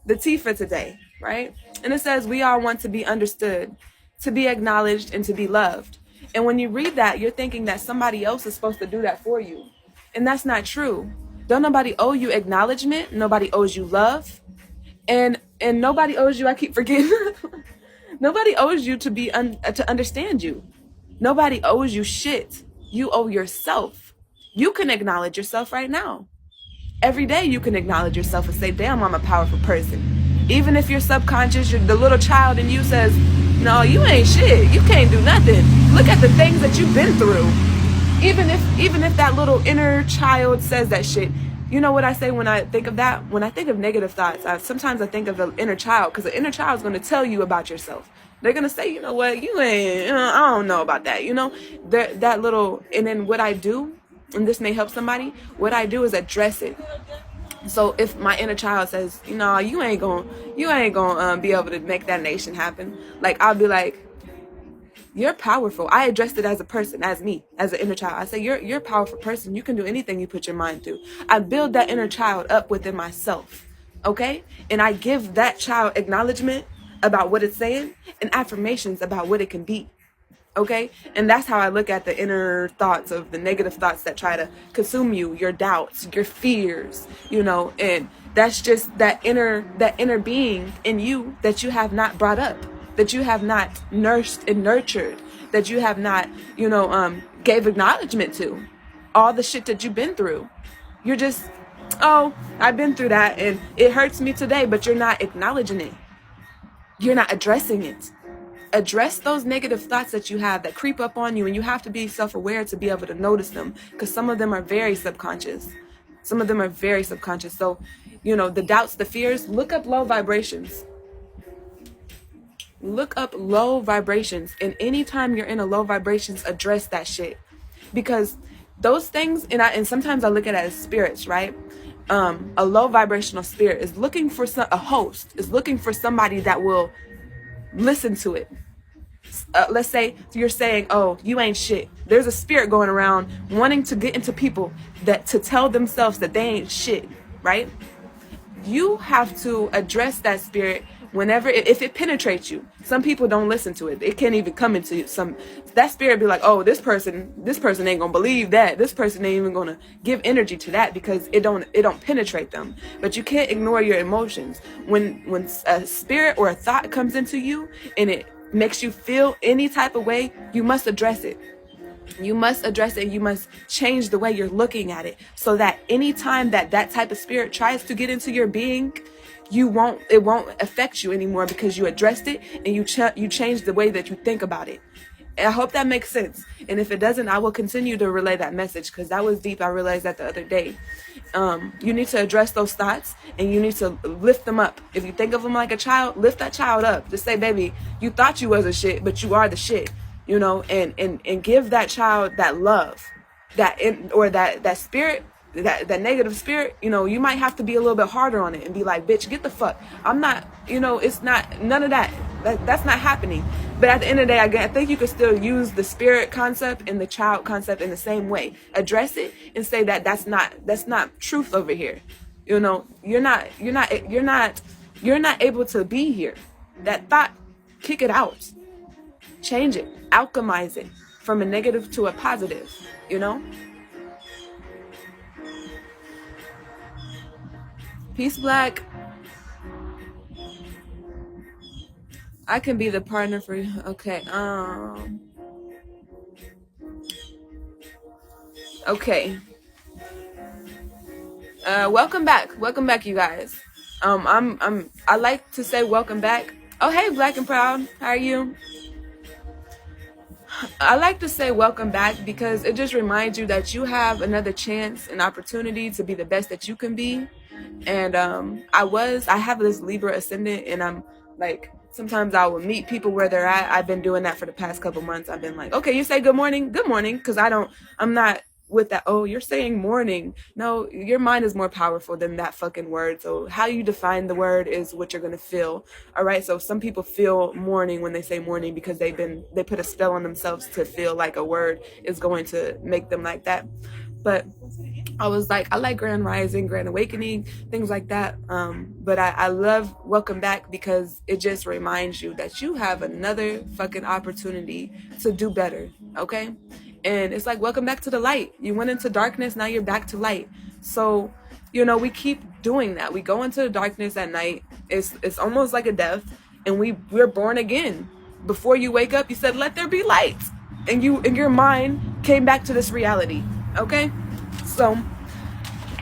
the T for today, right? And it says, we all want to be understood, to be acknowledged, and to be loved. And when you read that, you're thinking that somebody else is supposed to do that for you. And that's not true. Don't nobody owe you acknowledgement. Nobody owes you love. And nobody owes you, I keep forgetting, nobody owes you to to understand you. Nobody owes you shit. You owe yourself. You can acknowledge yourself right now. Every day you can acknowledge yourself and say, damn, I'm a powerful person. Even if you're subconscious, the little child in you says, no, you ain't shit. You can't do nothing. Look at the things that you've been through. Even if that little inner child says that shit, you know what I say when I think of that? When I think of negative thoughts, sometimes I think of the inner child, because the inner child is going to tell you about yourself. They're going to say, you know what, you ain't, I don't know about that, you know? That little, and then what I do, and this may help somebody, what I do is address it. So if my inner child says, you know, you ain't gonna be able to make that nation happen, like, I'll be like, you're powerful. I addressed it as a person, as me, as an inner child. I say, you're a powerful person. You can do anything you put your mind to. I build that inner child up within myself, okay? And I give that child acknowledgement about what it's saying and affirmations about what it can be, okay? And that's how I look at the inner thoughts of the negative thoughts that try to consume you, your doubts, your fears, you know, and that's just that inner being in you that you have not brought up, that you have not nursed and nurtured, that you have not, you know, gave acknowledgement to. All the shit that you've been through. You're just, oh, I've been through that and it hurts me today, but you're not acknowledging it. You're not addressing it. Address those negative thoughts that you have that creep up on you, and you have to be self-aware to be able to notice them, because some of them are very subconscious. Some of them are very subconscious. So, you know, the doubts, the fears, look up low vibrations. Look up low vibrations, and anytime you're in a low vibrations, address that shit, because those things, and sometimes I look at it as spirits, right? A low vibrational spirit is looking for a host, is looking for somebody that will listen to it. Let's say you're saying, oh, you ain't shit. There's a spirit going around wanting to get into people that to tell themselves that they ain't shit, right? You have to address that spirit whenever, if it penetrates you. Some people don't listen to it. It can't even come into you. That spirit be like, oh, this person ain't gonna believe that. This person ain't even gonna give energy to that, because it don't penetrate them. But you can't ignore your emotions. When a spirit or a thought comes into you and it makes you feel any type of way, you must address it. You must address it. You must change the way you're looking at it, so that anytime that type of spirit tries to get into your being, it won't affect you anymore, because you addressed it and you change the way that you think about it. And I hope that makes sense. And if it doesn't, I will continue to relay that message, because that was deep. I realized that the other day. You need to address those thoughts, and you need to lift them up. If you think of them like a child, lift that child up. Just say, baby, you thought you was a shit, but you are the shit. You know, and give that child that love, that spirit, that negative spirit. You know, you might have to be a little bit harder on it and be like, bitch, get the fuck. I'm not, you know, it's not, none of that. That's not happening. But at the end of the day, I think you could still use the spirit concept and the child concept in the same way. Address it and say that that's not truth over here. You know, you're not able to be here. That thought, kick it out. Change it, alchemize it from a negative to a positive, you know? Peace, Black. I can be the partner for you. Okay. Okay. Welcome back. Welcome back, you guys. I like to say welcome back. Oh, hey, Black and Proud. How are you? I like to say welcome back, because it just reminds you that you have another chance, an opportunity to be the best that you can be. And I have this Libra ascendant, and I'm like, sometimes I will meet people where they're at. I've been doing that for the past couple months. I've been like, okay, you say good morning, because I'm not with that, oh, you're saying morning. No, your mind is more powerful than that fucking word. So how you define the word is what you're going to feel. All right. So some people feel morning when they say morning, because they put a spell on themselves to feel like a word is going to make them like that. But I was like, I like Grand Rising, Grand Awakening, things like that. But I love Welcome Back because it just reminds you that you have another fucking opportunity to do better, okay? And it's like, welcome back to the light. You went into darkness, now you're back to light. So, you know, we keep doing that. We go into the darkness at night. It's almost like a death, and we're born again. Before you wake up, you said, let there be light. And your mind came back to this reality, okay? So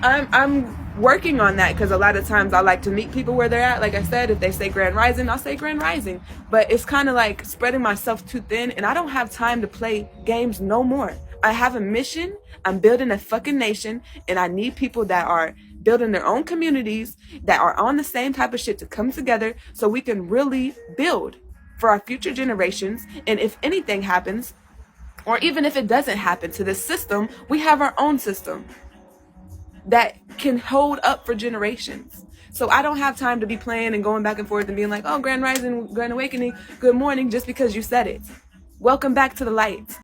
I'm working on that because a lot of times I like to meet people where they're at. Like I said, if they say Grand Rising, I'll say Grand Rising. But it's kind of like spreading myself too thin, and I don't have time to play games no more. I have a mission. I'm building a fucking nation, and I need people that are building their own communities, that are on the same type of shit to come together so we can really build for our future generations. And if anything happens, or even if it doesn't happen to this system, we have our own system that can hold up for generations. So I don't have time to be playing and going back and forth and being like, oh, Grand Rising, Grand Awakening, good morning, just because you said it. Welcome back to the light.